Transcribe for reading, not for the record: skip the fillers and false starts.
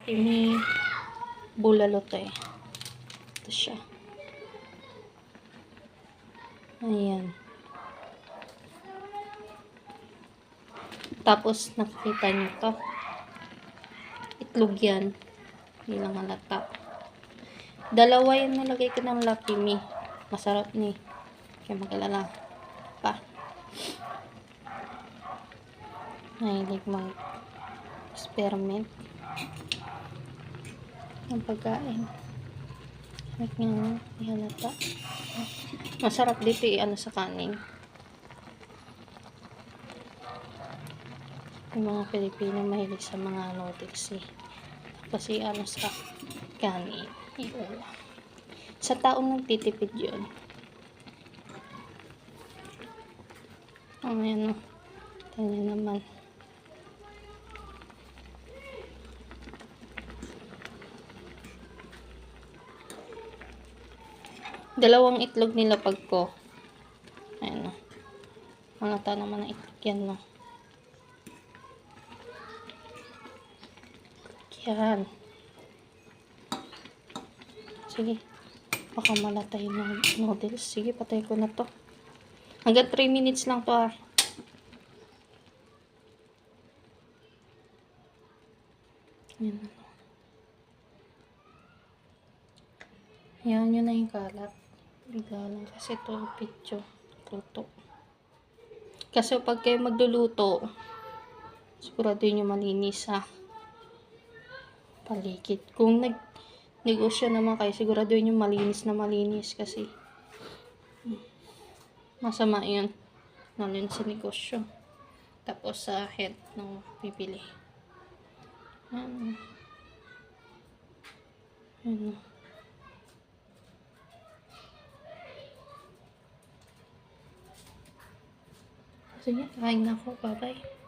Ini bulalo to eh. Ito siya. Ayan. Tapos, nakikita nyo to. Itlog yan. Hindi lang halata. Dalawa yung nalagay ko ng Lucky Me. Masarap ni. Kaya magalala pa. Nahilig mag-experiment ng pagkain. Like nga, ihalata. Masarap dito i-ano sa kanin. Yung mga Pilipino mahilig sa mga noodles eh. Kasi ano sa kanin. Iulam. Sa taong nagtitipid yun. Ayan o. Tingnan naman. Dalawang itlog nilapag ko. Ayan o. Mga ta naman na itlog yan no. Yan. Sige. Baka malatay ng noodles. Sige, patay ko na to. Hanggang 3 minutes lang to ah. Yan. Yan, yun na yung kalat. Bigla lang kasi ito picture. Luto. Kasi pag kayo magluluto, sigurado nyo malinis ha. Paligid. Kung nag-negosyo naman kayo, sigurado nyo malinis na malinis kasi masama yun. Nalun sa negosyo. Tapos sa head ng pipili. Ano. Sige, kain na ako. Bye-bye.